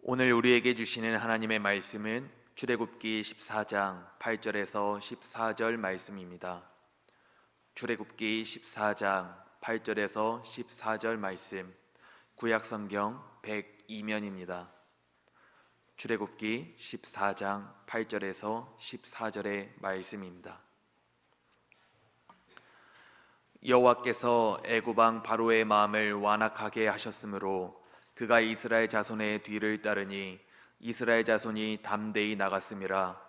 오늘 우리에게 주시는 하나님의 말씀은 출애굽기 14장 8절에서 14절 말씀입니다. 출애굽기 14장 8절에서 14절 말씀, 구약성경 102면입니다. 출애굽기 14장 8절에서 14절의 말씀입니다. 여호와께서 애굽 왕 바로의 마음을 완악하게 하셨으므로 그가 이스라엘 자손의 뒤를 따르니 이스라엘 자손이 담대히 나갔음이라.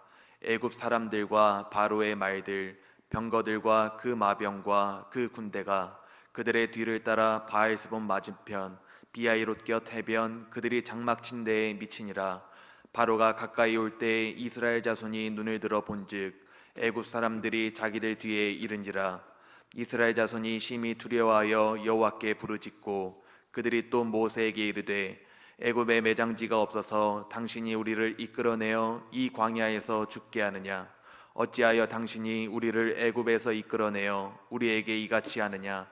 애굽 사람들과 바로의 말들, 병거들과 그 마병과 그 군대가 그들의 뒤를 따라 바알스본 맞은편 비아이롯 곁 해변 그들이 장막친 데에 미치니라. 바로가 가까이 올 때 이스라엘 자손이 눈을 들어 본즉 애굽 사람들이 자기들 뒤에 이른지라. 이스라엘 자손이 심히 두려워하여 여호와께 부르짖고 그들이 또 모세에게 이르되 애굽에 매장지가 없어서 당신이 우리를 이끌어내어 이 광야에서 죽게 하느냐? 어찌하여 당신이 우리를 애굽에서 이끌어내어 우리에게 이같이 하느냐?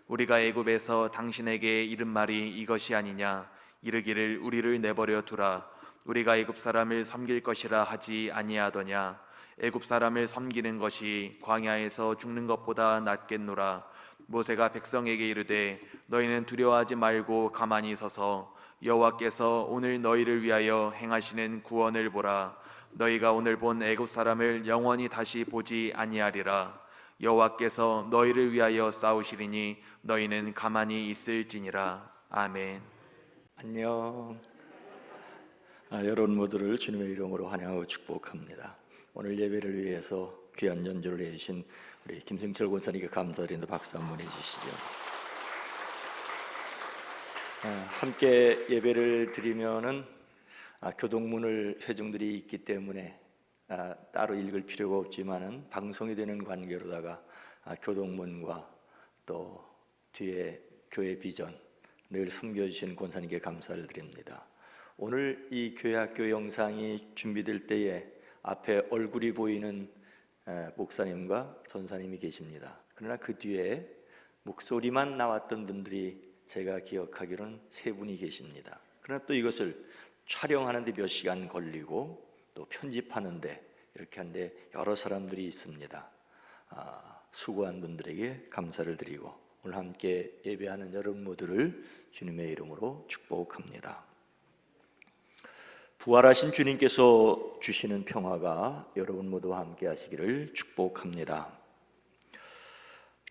우리가 애굽에서 당신에게 이른 말이 이것이 아니냐? 이르기를 우리를 내버려 두라. 우리가 애굽 사람을 섬길 것이라 하지 아니하더냐? 애굽 사람을 섬기는 것이 광야에서 죽는 것보다 낫겠노라. 모세가 백성에게 이르되 너희는 두려워하지 말고 가만히 서서 여호와께서 오늘 너희를 위하여 행하시는 구원을 보라. 너희가 오늘 본 애굽 사람을 영원히 다시 보지 아니하리라. 여호와께서 너희를 위하여 싸우시리니 너희는 가만히 있을지니라. 아멘. 안녕. 여러분 모두를 주님의 이름으로 환영하고 축복합니다. 오늘 예배를 위해서 귀한 연주를 해주신 우리 김승철 권사님께 감사드리는데 박수 한번 해주시죠. 함께 예배를 드리면은 교동문을 회중들이 있기 때문에 따로 읽을 필요가 없지만은 방송이 되는 관계로다가 교동문과 또 뒤에 교회 비전 늘 섬겨주신 권사님께 감사를 드립니다. 오늘 이 교회학교 영상이 준비될 때에 앞에 얼굴이 보이는 목사님과 전사님이 계십니다. 그러나 그 뒤에 목소리만 나왔던 분들이 제가 기억하기로는 세 분이 계십니다. 그러나 또 이것을 촬영하는데 몇 시간 걸리고 또 편집하는데 이렇게 하는데 여러 사람들이 있습니다. 수고한 분들에게 감사를 드리고 오늘 함께 예배하는 여러분 모두를 주님의 이름으로 축복합니다. 부활하신 주님께서 주시는 평화가 여러분 모두와 함께 하시기를 축복합니다.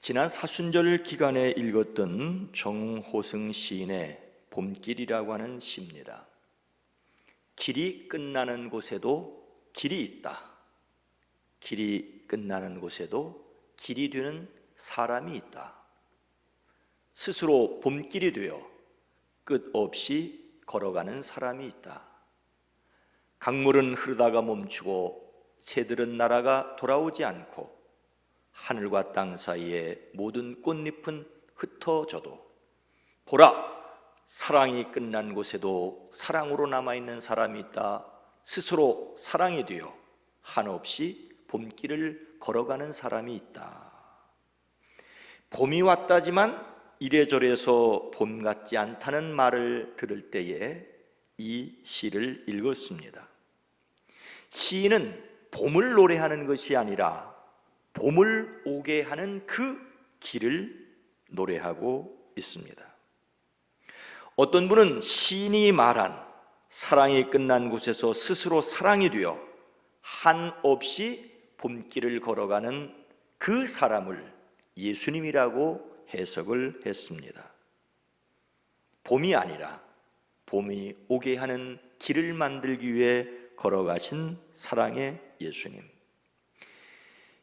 지난 사순절 기간에 읽었던 정호승 시인의 봄길이라고 하는 시입니다. 길이 끝나는 곳에도 길이 있다. 길이 끝나는 곳에도 길이 되는 사람이 있다. 스스로 봄길이 되어 끝없이 걸어가는 사람이 있다. 강물은 흐르다가 멈추고 새들은 날아가 돌아오지 않고 하늘과 땅 사이에 모든 꽃잎은 흩어져도 보라, 사랑이 끝난 곳에도 사랑으로 남아있는 사람이 있다. 스스로 사랑이 되어 한없이 봄길을 걸어가는 사람이 있다. 봄이 왔다지만 이래저래서 봄 같지 않다는 말을 들을 때에 이 시를 읽었습니다. 시인은 봄을 노래하는 것이 아니라 봄을 오게 하는 그 길을 노래하고 있습니다. 어떤 분은 시인이 말한 사랑이 끝난 곳에서 스스로 사랑이 되어 한없이 봄길을 걸어가는 그 사람을 예수님이라고 해석을 했습니다. 봄이 아니라 봄이 오게 하는 길을 만들기 위해 걸어가신 사랑의 예수님.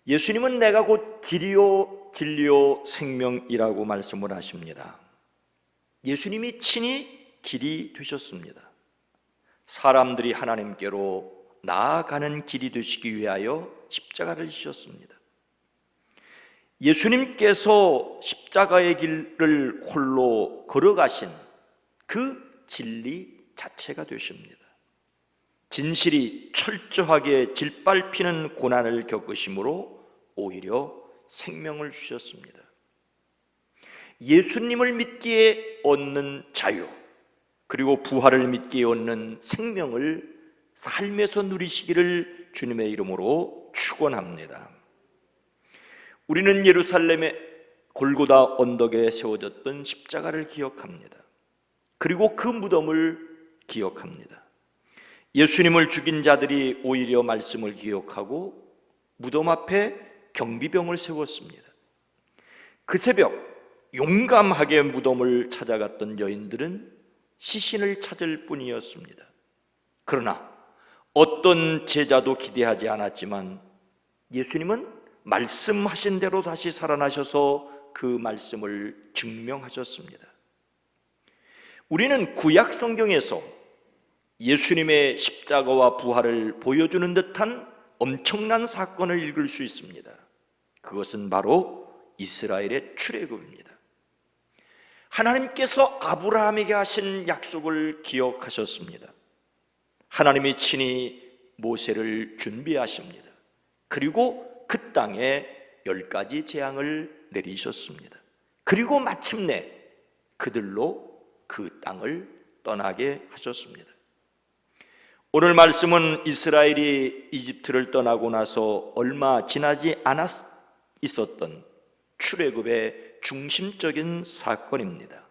예수님은 내가 곧 길이요 진리요 생명이라고 말씀을 하십니다. 예수님이 친히 길이 되셨습니다. 사람들이 하나님께로 나아가는 길이 되시기 위하여 십자가를 지셨습니다. 예수님께서 십자가의 길을 홀로 걸어가신 그 진리 자체가 되십니다. 진실이 철저하게 짓밟히는 고난을 겪으심으로 오히려 생명을 주셨습니다. 예수님을 믿기에 얻는 자유, 그리고 부활을 믿기에 얻는 생명을 삶에서 누리시기를 주님의 이름으로 축원합니다. 우리는 예루살렘의 골고다 언덕에 세워졌던 십자가를 기억합니다. 그리고 그 무덤을 기억합니다. 예수님을 죽인 자들이 오히려 말씀을 기억하고 무덤 앞에 경비병을 세웠습니다. 그 새벽 용감하게 무덤을 찾아갔던 여인들은 시신을 찾을 뿐이었습니다. 그러나 어떤 제자도 기대하지 않았지만 예수님은 말씀하신 대로 다시 살아나셔서 그 말씀을 증명하셨습니다. 우리는 구약 성경에서 예수님의 십자가와 부활을 보여주는 듯한 엄청난 사건을 읽을 수 있습니다. 그것은 바로 이스라엘의 출애굽입니다. 하나님께서 아브라함에게 하신 약속을 기억하셨습니다. 하나님이 친히 모세를 준비하십니다. 그리고 그 땅에 10가지 재앙을 내리셨습니다. 그리고 마침내 그들로 그 땅을 떠나게 하셨습니다. 오늘 말씀은 이스라엘이 이집트를 떠나고 나서 얼마 지나지 않았 있었던 출애굽의 중심적인 사건입니다.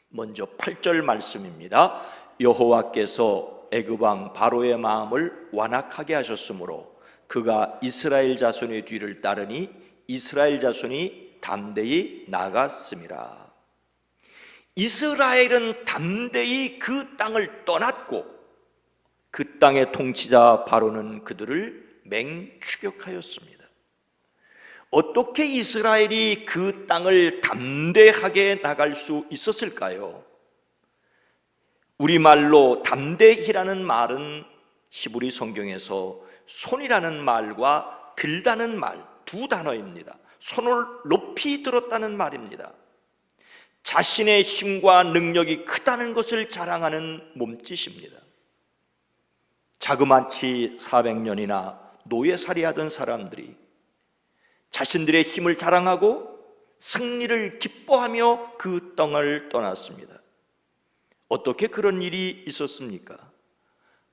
먼저 8절 말씀입니다. 여호와께서 애굽 왕 바로의 마음을 완악하게 하셨으므로 그가 이스라엘 자손의 뒤를 따르니 이스라엘 자손이 담대히 나갔음이라. 이스라엘은 담대히 그 땅을 떠났고 그 땅의 통치자 바로는 그들을 맹추격하였습니다. 어떻게 이스라엘이 그 땅을 담대하게 나갈 수 있었을까요? 우리말로 담대히라는 말은 히브리 성경에서 손이라는 말과 들다는 말 두 단어입니다. 손을 높이 들었다는 말입니다. 자신의 힘과 능력이 크다는 것을 자랑하는 몸짓입니다. 자그마치 400년이나 노예살이하던 사람들이 자신들의 힘을 자랑하고 승리를 기뻐하며 그 땅을 떠났습니다. 어떻게 그런 일이 있었습니까?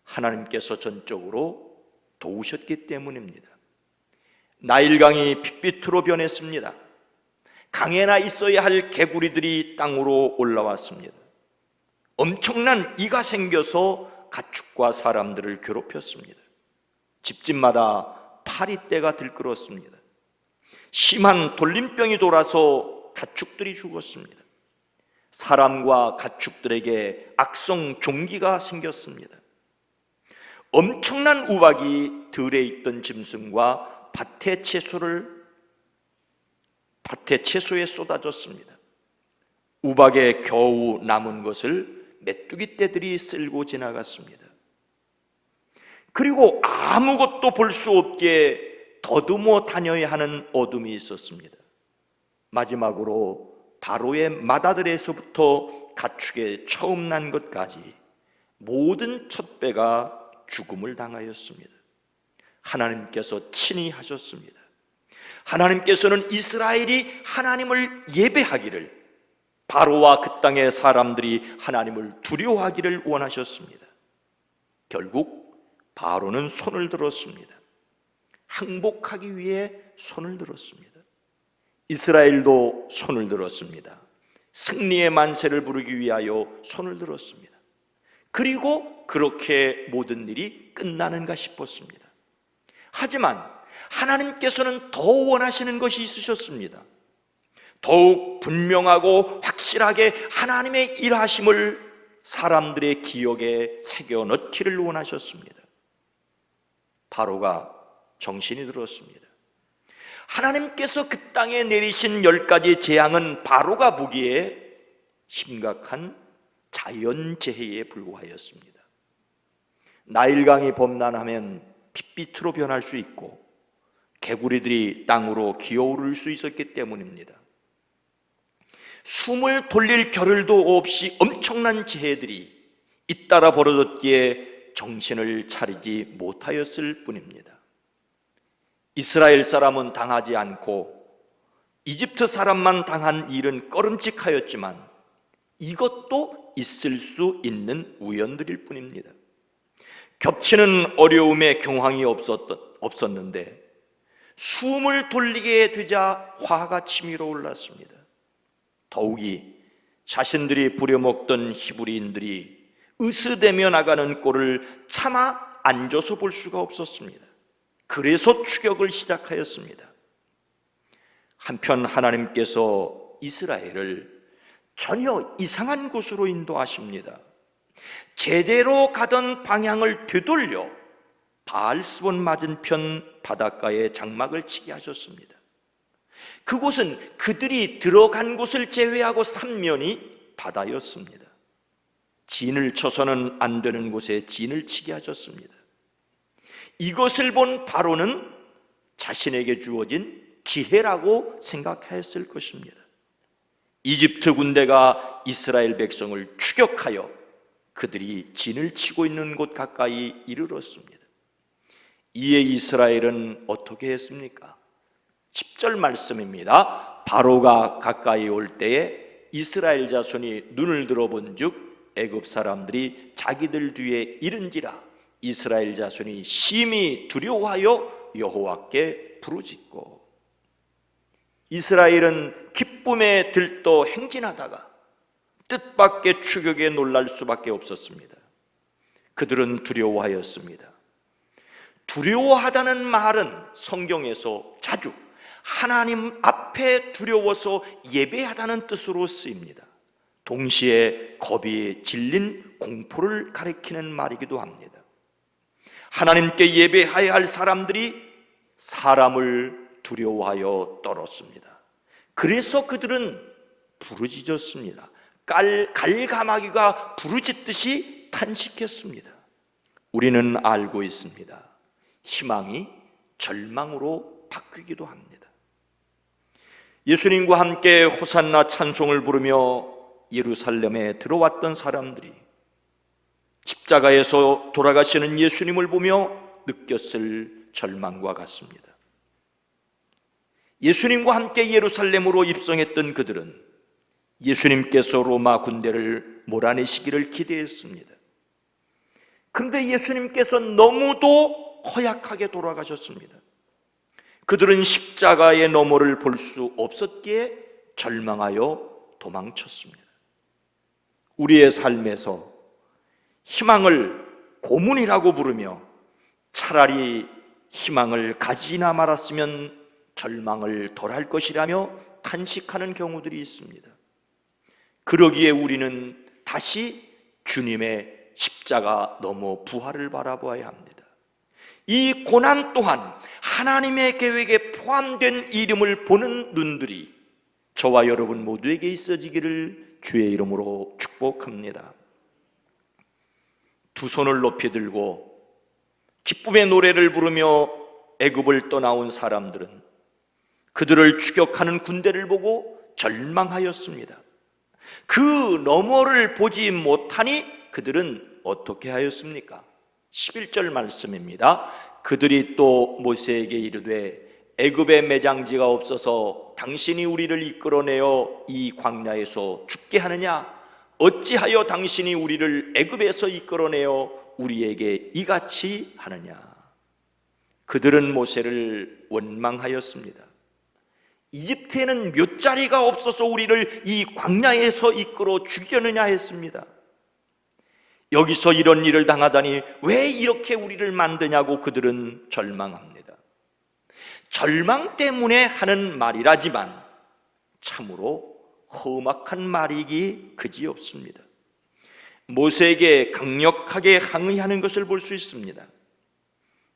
하나님께서 전적으로 도우셨기 때문입니다. 나일강이 핏빛으로 변했습니다. 강에나 있어야 할 개구리들이 땅으로 올라왔습니다. 엄청난 이가 생겨서 가축과 사람들을 괴롭혔습니다. 집집마다 파리떼가 들끓었습니다. 심한 돌림병이 돌아서 가축들이 죽었습니다. 사람과 가축들에게 악성 종기가 생겼습니다. 엄청난 우박이 들에 있던 짐승과 밭의 채소에 쏟아졌습니다. 우박에 겨우 남은 것을 메뚜기 떼들이 쓸고 지나갔습니다. 그리고 아무것도 볼 수 없게 더듬어 다녀야 하는 어둠이 있었습니다. 마지막으로 바로의 맏아들에서부터 가축에 처음 난 것까지 모든 첫 배가 죽음을 당하였습니다. 하나님께서 친히 하셨습니다. 하나님께서는 이스라엘이 하나님을 예배하기를, 바로와 그 땅의 사람들이 하나님을 두려워하기를 원하셨습니다. 결국 바로는 손을 들었습니다. 항복하기 위해 손을 들었습니다. 이스라엘도 손을 들었습니다. 승리의 만세를 부르기 위하여 손을 들었습니다. 그리고 그렇게 모든 일이 끝나는가 싶었습니다. 하지만 하나님께서는 더 원하시는 것이 있으셨습니다. 더욱 분명하고 확실하게 하나님의 일하심을 사람들의 기억에 새겨 넣기를 원하셨습니다. 바로가 정신이 들었습니다. 하나님께서 그 땅에 내리신 10가지 재앙은 바로가 보기에 심각한 자연재해에 불과하였습니다. 나일강이 범람하면 핏빛으로 변할 수 있고 개구리들이 땅으로 기어오를 수 있었기 때문입니다. 숨을 돌릴 겨를도 없이 엄청난 재해들이 잇따라 벌어졌기에 정신을 차리지 못하였을 뿐입니다. 이스라엘 사람은 당하지 않고 이집트 사람만 당한 일은 꺼름칙하였지만 이것도 있을 수 있는 우연들일 뿐입니다. 겹치는 어려움에 경황이 없었는데 숨을 돌리게 되자 화가 치밀어 올랐습니다. 더욱이 자신들이 부려먹던 히브리인들이 으스대며 나가는 꼴을 차마 앉아서 볼 수가 없었습니다. 그래서 추격을 시작하였습니다. 한편 하나님께서 이스라엘을 전혀 이상한 곳으로 인도하십니다. 제대로 가던 방향을 되돌려 바알스본 맞은편 바닷가에 장막을 치게 하셨습니다. 그곳은 그들이 들어간 곳을 제외하고 3면이 바다였습니다. 진을 쳐서는 안 되는 곳에 진을 치게 하셨습니다. 이것을 본 바로는 자신에게 주어진 기회라고 생각하였을 것입니다. 이집트 군대가 이스라엘 백성을 추격하여 그들이 진을 치고 있는 곳 가까이 이르렀습니다. 이에 이스라엘은 어떻게 했습니까? 10절 말씀입니다. 바로가 가까이 올 때에 이스라엘 자손이 눈을 들어본 즉 애굽 사람들이 자기들 뒤에 이른지라 이스라엘 자손이 심히 두려워하여 여호와께 부르짖고, 이스라엘은 기쁨에 들떠 행진하다가 뜻밖의 추격에 놀랄 수밖에 없었습니다. 그들은 두려워하였습니다. 두려워하다는 말은 성경에서 자주 하나님 앞에 두려워서 예배하다는 뜻으로 쓰입니다. 동시에 겁이 질린 공포를 가리키는 말이기도 합니다. 하나님께 예배해야 할 사람들이 사람을 두려워하여 떨었습니다. 그래서 그들은 부르짖었습니다. 갈가마귀가 부르짖듯이 탄식했습니다. 우리는 알고 있습니다. 희망이 절망으로 바뀌기도 합니다. 예수님과 함께 호산나 찬송을 부르며 예루살렘에 들어왔던 사람들이 십자가에서 돌아가시는 예수님을 보며 느꼈을 절망과 같습니다. 예수님과 함께 예루살렘으로 입성했던 그들은 예수님께서 로마 군대를 몰아내시기를 기대했습니다. 그런데 예수님께서 너무도 허약하게 돌아가셨습니다. 그들은 십자가의 너머를 볼 수 없었기에 절망하여 도망쳤습니다. 우리의 삶에서 희망을 고문이라고 부르며 차라리 희망을 가지나 말았으면 절망을 덜할 것이라며 탄식하는 경우들이 있습니다. 그러기에 우리는 다시 주님의 십자가 너머 부활을 바라보아야 합니다. 이 고난 또한 하나님의 계획에 포함된 이름을 보는 눈들이 저와 여러분 모두에게 있어지기를 주의 이름으로 축복합니다. 두 손을 높이 들고 기쁨의 노래를 부르며 애굽을 떠나온 사람들은 그들을 추격하는 군대를 보고 절망하였습니다. 그 너머를 보지 못하니 그들은 어떻게 하였습니까? 11절 말씀입니다. 그들이 또 모세에게 이르되 애굽에 매장지가 없어서 당신이 우리를 이끌어내어 이 광야에서 죽게 하느냐? 어찌하여 당신이 우리를 애굽에서 이끌어내어 우리에게 이같이 하느냐? 그들은 모세를 원망하였습니다. 이집트에는 묫자리가 없어서 우리를 이 광야에서 이끌어 죽이려느냐 했습니다. 여기서 이런 일을 당하다니 왜 이렇게 우리를 만드냐고 그들은 절망합니다. 절망 때문에 하는 말이라지만 참으로 험악한 말이기 그지없습니다. 모세에게 강력하게 항의하는 것을 볼 수 있습니다.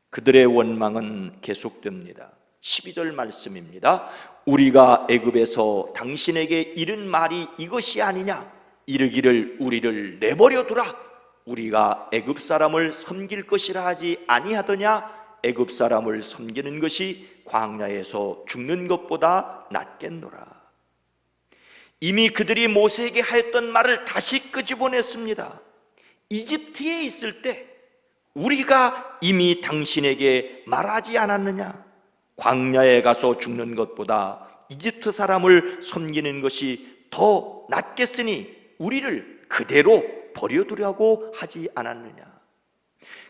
그들의 원망은 계속됩니다. 12절 말씀입니다. 우리가 애굽에서 당신에게 이른 말이 이것이 아니냐? 이르기를 우리를 내버려 두라. 우리가 애굽 사람을 섬길 것이라 하지 아니하더냐? 애굽 사람을 섬기는 것이 광야에서 죽는 것보다 낫겠노라. 이미 그들이 모세에게 하였던 말을 다시 끄집어냈습니다. 이집트에 있을 때 우리가 이미 당신에게 말하지 않았느냐? 광야에 가서 죽는 것보다 이집트 사람을 섬기는 것이 더 낫겠으니 우리를 그대로 버려두라고 하지 않았느냐?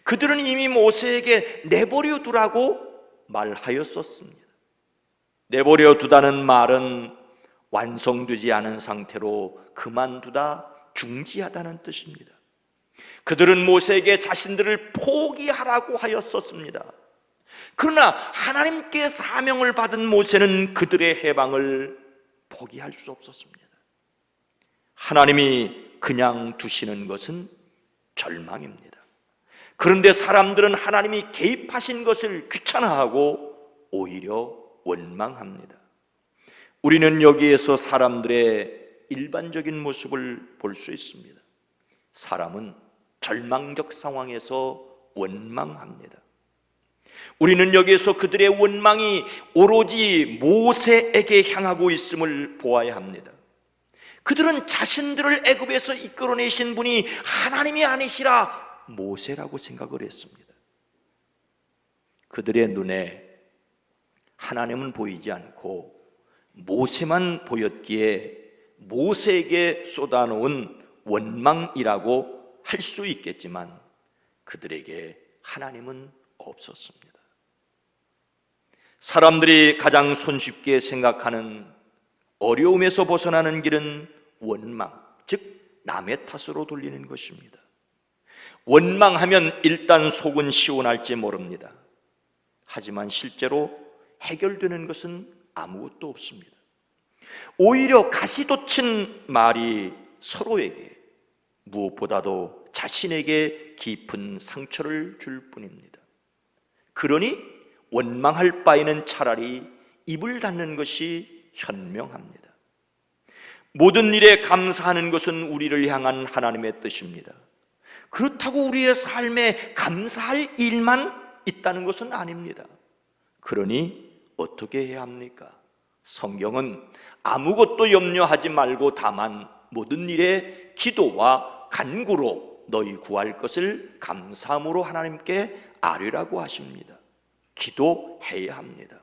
그들은 이미 모세에게 내버려 두라고 말하였었습니다. 내버려 두다는 말은 완성되지 않은 상태로 그만두다, 중지하다는 뜻입니다. 그들은 모세에게 자신들을 포기하라고 하였었습니다. 그러나 하나님께 사명을 받은 모세는 그들의 해방을 포기할 수 없었습니다. 하나님이 그냥 두시는 것은 절망입니다. 그런데 사람들은 하나님이 개입하신 것을 귀찮아하고 오히려 원망합니다. 우리는 여기에서 사람들의 일반적인 모습을 볼 수 있습니다. 사람은 절망적 상황에서 원망합니다. 우리는 여기에서 그들의 원망이 오로지 모세에게 향하고 있음을 보아야 합니다. 그들은 자신들을 애굽에서 이끌어내신 분이 하나님이 아니시라 모세라고 생각을 했습니다. 그들의 눈에 하나님은 보이지 않고 모세만 보였기에 모세에게 쏟아놓은 원망이라고 할 수 있겠지만 그들에게 하나님은 없었습니다. 사람들이 가장 손쉽게 생각하는 어려움에서 벗어나는 길은 원망, 즉 남의 탓으로 돌리는 것입니다. 원망하면 일단 속은 시원할지 모릅니다. 하지만 실제로 해결되는 것은 아무것도 없습니다. 오히려 가시돋친 말이 서로에게 무엇보다도 자신에게 깊은 상처를 줄 뿐입니다. 그러니 원망할 바에는 차라리 입을 닫는 것이 현명합니다. 모든 일에 감사하는 것은 우리를 향한 하나님의 뜻입니다. 그렇다고 우리의 삶에 감사할 일만 있다는 것은 아닙니다. 그러니 어떻게 해야 합니까? 성경은 아무것도 염려하지 말고 다만 모든 일에 기도와 간구로 너희 구할 것을 감사함으로 하나님께 아뢰라고 하십니다. 기도해야 합니다.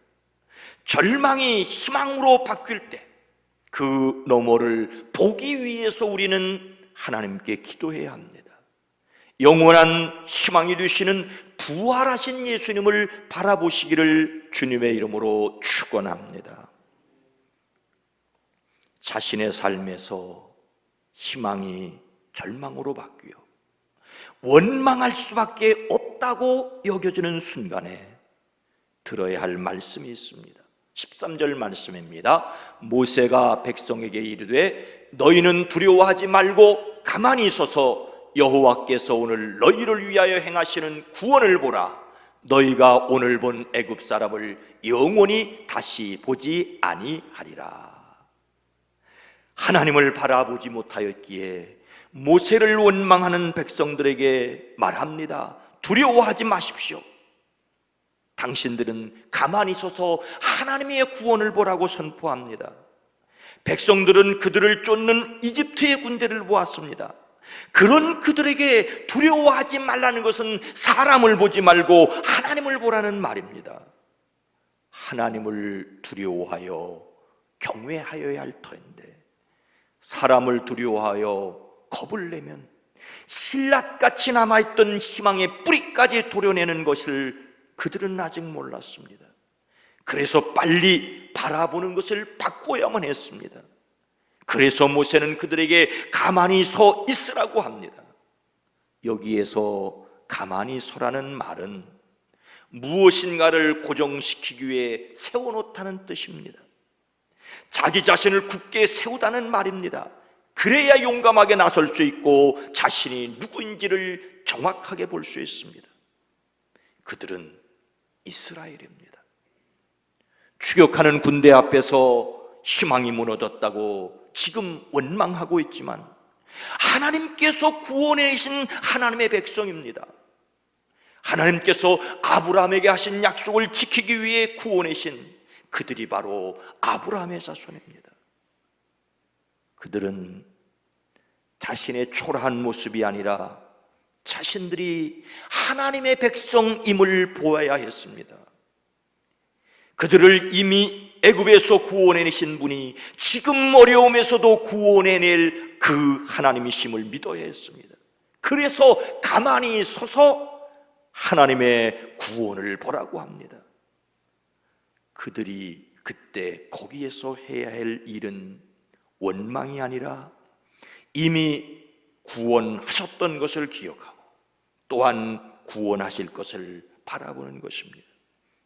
절망이 희망으로 바뀔 때 그 너머를 보기 위해서 우리는 하나님께 기도해야 합니다. 영원한 희망이 되시는 부활하신 예수님을 바라보시기를 주님의 이름으로 축원합니다. 자신의 삶에서 희망이 절망으로 바뀌어 원망할 수밖에 없다고 여겨지는 순간에 들어야 할 말씀이 있습니다. 13절 말씀입니다. 모세가 백성에게 이르되 너희는 두려워하지 말고 가만히 서서 여호와께서 오늘 너희를 위하여 행하시는 구원을 보라. 너희가 오늘 본 애굽 사람을 영원히 다시 보지 아니하리라. 하나님을 바라보지 못하였기에 모세를 원망하는 백성들에게 말합니다. 두려워하지 마십시오. 당신들은 가만히 서서 하나님의 구원을 보라고 선포합니다. 백성들은 그들을 쫓는 이집트의 군대를 보았습니다. 그런 그들에게 두려워하지 말라는 것은 사람을 보지 말고 하나님을 보라는 말입니다. 하나님을 두려워하여 경외하여야 할 터인데 사람을 두려워하여 겁을 내면 신라같이 남아있던 희망의 뿌리까지 도려내는 것을 그들은 아직 몰랐습니다. 그래서 빨리 바라보는 것을 바꿔야만 했습니다. 그래서 모세는 그들에게 가만히 서 있으라고 합니다. 여기에서 가만히 서라는 말은 무엇인가를 고정시키기 위해 세워놓다는 뜻입니다. 자기 자신을 굳게 세우다는 말입니다. 그래야 용감하게 나설 수 있고 자신이 누구인지를 정확하게 볼 수 있습니다. 그들은 이스라엘입니다. 추격하는 군대 앞에서 희망이 무너졌다고 지금 원망하고 있지만 하나님께서 구원해내신 하나님의 백성입니다. 하나님께서 아브라함에게 하신 약속을 지키기 위해 구원해신 그들이 바로 아브라함의 자손입니다. 그들은 자신의 초라한 모습이 아니라 자신들이 하나님의 백성임을 보아야 했습니다. 그들을 이미 애굽에서 구원해내신 분이 지금 어려움에서도 구원해낼 그 하나님이심을 믿어야 했습니다. 그래서 가만히 서서 하나님의 구원을 보라고 합니다. 그들이 그때 거기에서 해야 할 일은 원망이 아니라 이미 구원하셨던 것을 기억하고 또한 구원하실 것을 바라보는 것입니다.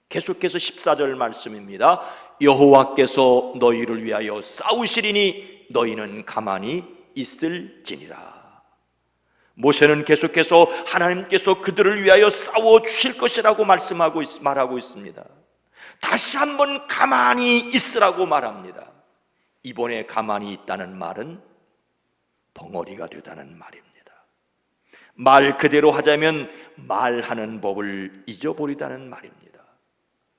계속해서 14절 말씀입니다. 여호와께서 너희를 위하여 싸우시리니 너희는 가만히 있을지니라. 모세는 계속해서 하나님께서 그들을 위하여 싸워 주실 것이라고 말하고 있습니다. 다시 한번 가만히 있으라고 말합니다. 이번에 가만히 있다는 말은 벙어리가 되다는 말입니다. 말 그대로 하자면 말하는 법을 잊어버리다는 말입니다.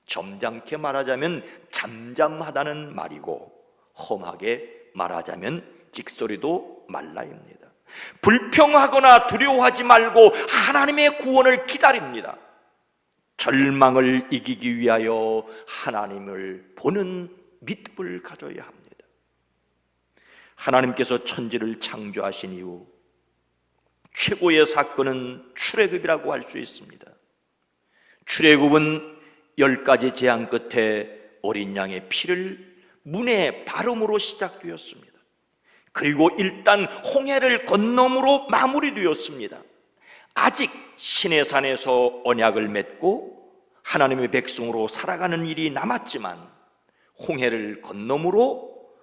점잖게 말하자면 잠잠하다는 말이고, 험하게 말하자면 찍소리도 말라입니다. 불평하거나 두려워하지 말고 하나님의 구원을 기다립니다. 절망을 이기기 위하여 하나님을 보는 믿음을 가져야 합니다. 하나님께서 천지를 창조하신 이후 최고의 사건은 출애굽이라고 할 수 있습니다. 출애굽은 10가지 재앙 끝에 어린 양의 피를 문에 바름으로 시작되었습니다. 그리고 일단 홍해를 건너므로 마무리되었습니다. 아직 시내산에서 언약을 맺고 하나님의 백성으로 살아가는 일이 남았지만 홍해를 건너므로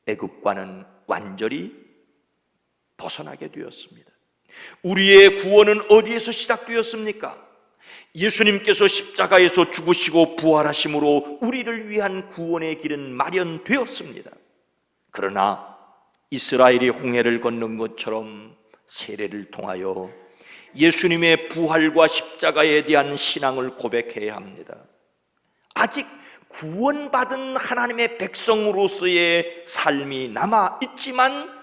애굽과는 완전히 벗어나게 되었습니다. 우리의 구원은 어디에서 시작되었습니까? 예수님께서 십자가에서 죽으시고 부활하심으로 우리를 위한 구원의 길은 마련되었습니다. 그러나 이스라엘이 홍해를 건넌 것처럼 세례를 통하여 예수님의 부활과 십자가에 대한 신앙을 고백해야 합니다. 아직 구원받은 하나님의 백성으로서의 삶이 남아 있지만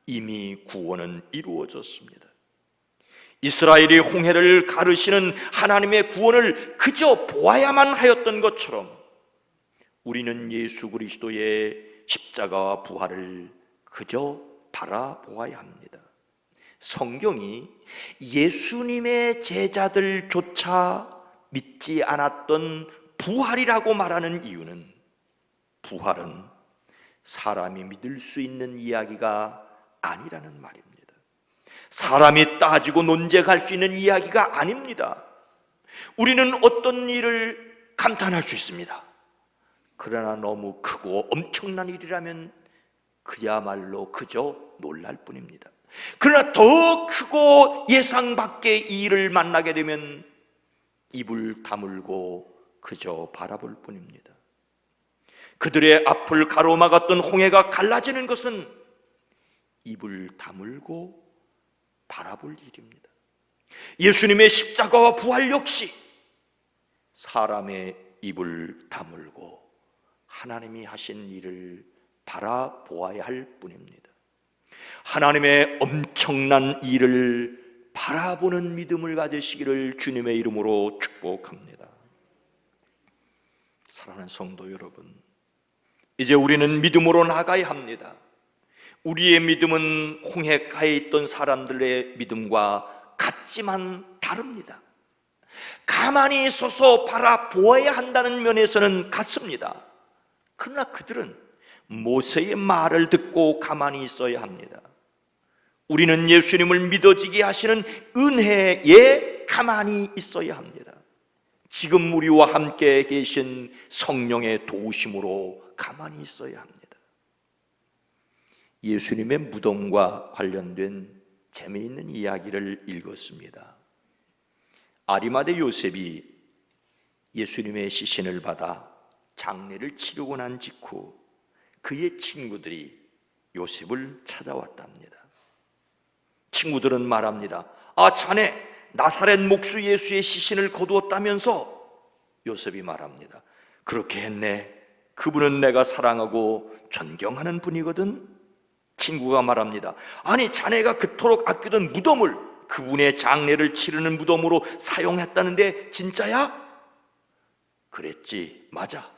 이미 구원은 이루어졌습니다. 이스라엘이 홍해를 가르시는 하나님의 구원을 그저 보아야만 하였던 것처럼 우리는 예수 그리스도의 십자가와 부활을 그저 바라보아야 합니다. 성경이 예수님의 제자들조차 믿지 않았던 부활이라고 말하는 이유는, 부활은 사람이 믿을 수 있는 이야기가 아니라는 말입니다. 사람이 따지고 논쟁할 수 있는 이야기가 아닙니다. 우리는 어떤 일을 감탄할 수 있습니다. 그러나 너무 크고 엄청난 일이라면 그야말로 그저 놀랄 뿐입니다. 그러나 더 크고 예상 밖의 일을 만나게 되면 입을 다물고 그저 바라볼 뿐입니다. 그들의 앞을 가로막았던 홍해가 갈라지는 것은 입을 다물고 바라볼 일입니다. 예수님의 십자가와 부활 역시 사람의 입을 다물고 하나님이 하신 일을 바라보아야 할 뿐입니다. 하나님의 엄청난 일을 바라보는 믿음을 가지시기를 주님의 이름으로 축복합니다. 사랑하는 성도 여러분, 이제 우리는 믿음으로 나가야 합니다. 우리의 믿음은 홍해가에 있던 사람들의 믿음과 같지만 다릅니다. 가만히 서서 바라보아야 한다는 면에서는 같습니다. 그러나 그들은 모세의 말을 듣고 가만히 있어야 합니다. 우리는 예수님을 믿어지게 하시는 은혜에 가만히 있어야 합니다. 지금 우리와 함께 계신 성령의 도우심으로 가만히 있어야 합니다. 예수님의 무덤과 관련된 재미있는 이야기를 읽었습니다. 아리마대 요셉이 예수님의 시신을 받아 장례를 치르고 난 직후 그의 친구들이 요셉을 찾아왔답니다. 친구들은 말합니다. 아, 자네 나사렛 목수 예수의 시신을 거두었다면서? 요셉이 말합니다. 그렇게 했네. 그분은 내가 사랑하고 존경하는 분이거든. 친구가 말합니다. 아니, 자네가 그토록 아끼던 무덤을 그분의 장례를 치르는 무덤으로 사용했다는데 진짜야? 그랬지, 맞아.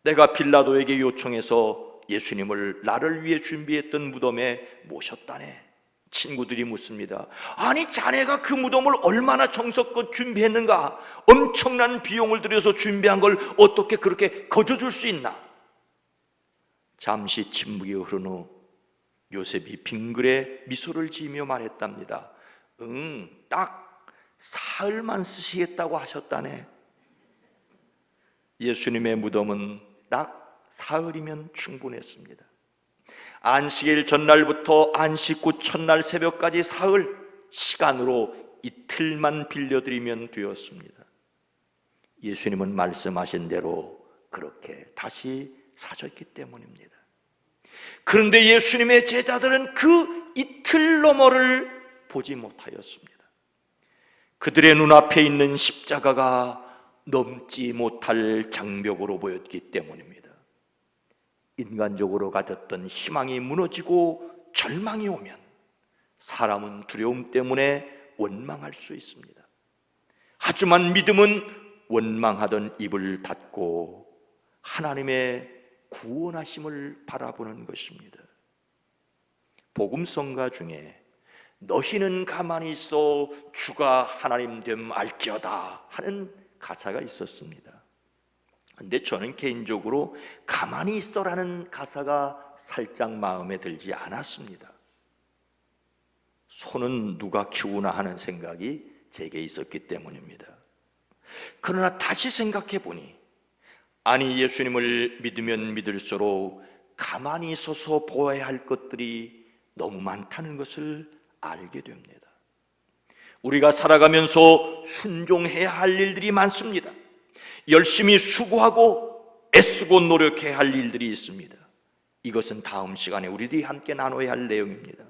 내가 빌라도에게 요청해서 예수님을 나를 위해 준비했던 무덤에 모셨다네. 친구들이 묻습니다. 아니, 자네가 그 무덤을 얼마나 정성껏 준비했는가? 엄청난 비용을 들여서 준비한 걸 어떻게 그렇게 거저줄 수 있나? 잠시 침묵이 흐른 후 요셉이 빙그레 미소를 지으며 말했답니다. 딱 사흘만 쓰시겠다고 하셨다네. 예수님의 무덤은 딱 사흘이면 충분했습니다. 안식일 전날부터 안식 후 첫날 새벽까지 사흘, 시간으로 이틀만 빌려드리면 되었습니다. 예수님은 말씀하신 대로 그렇게 다시 사셨기 때문입니다. 그런데 예수님의 제자들은 그 이틀 너머를 보지 못하였습니다. 그들의 눈앞에 있는 십자가가 넘지 못할 장벽으로 보였기 때문입니다. 인간적으로 가졌던 희망이 무너지고 절망이 오면 사람은 두려움 때문에 원망할 수 있습니다. 하지만 믿음은 원망하던 입을 닫고 하나님의 구원하심을 바라보는 것입니다. 복음성가 중에 너희는 가만히 있어 주가 하나님 됨 알지어다 하는 가사가 있었습니다. 근데 저는 개인적으로 가만히 있어라는 가사가 살짝 마음에 들지 않았습니다. 소는 누가 키우나 하는 생각이 제게 있었기 때문입니다. 그러나 다시 생각해 보니 아니, 예수님을 믿으면 믿을수록 가만히 서서 보아야 할 것들이 너무 많다는 것을 알게 됩니다. 우리가 살아가면서 순종해야 할 일들이 많습니다. 열심히 수고하고 애쓰고 노력해야 할 일들이 있습니다. 이것은 다음 시간에 우리들이 함께 나눠야 할 내용입니다.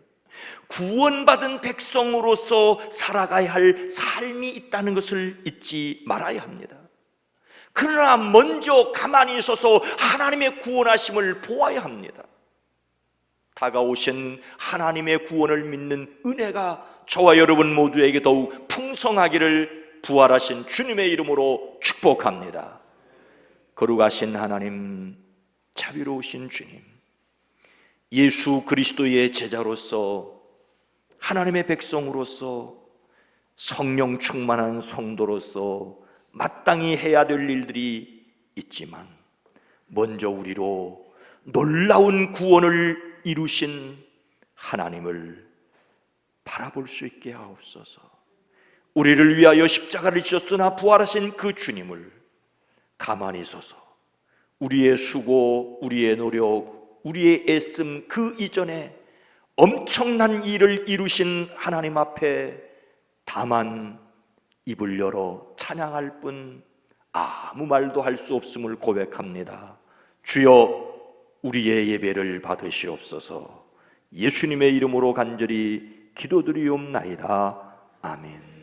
구원받은 백성으로서 살아가야 할 삶이 있다는 것을 잊지 말아야 합니다. 그러나 먼저 가만히 있어서 하나님의 구원하심을 보아야 합니다. 다가오신 하나님의 구원을 믿는 은혜가 저와 여러분 모두에게 더욱 풍성하기를 부활하신 주님의 이름으로 축복합니다. 거룩하신 하나님, 자비로우신 주님, 예수 그리스도의 제자로서 하나님의 백성으로서 성령 충만한 성도로서 마땅히 해야 될 일들이 있지만 먼저 우리로 놀라운 구원을 이루신 하나님을 바라볼 수 있게 하옵소서. 우리를 위하여 십자가를 지셨으나 부활하신 그 주님을 가만히 서서 우리의 수고, 우리의 노력, 우리의 애씀 그 이전에 엄청난 일을 이루신 하나님 앞에 다만 입을 열어 찬양할 뿐 아무 말도 할 수 없음을 고백합니다. 주여, 우리의 예배를 받으시옵소서. 예수님의 이름으로 간절히 기도드리옵나이다. 아멘.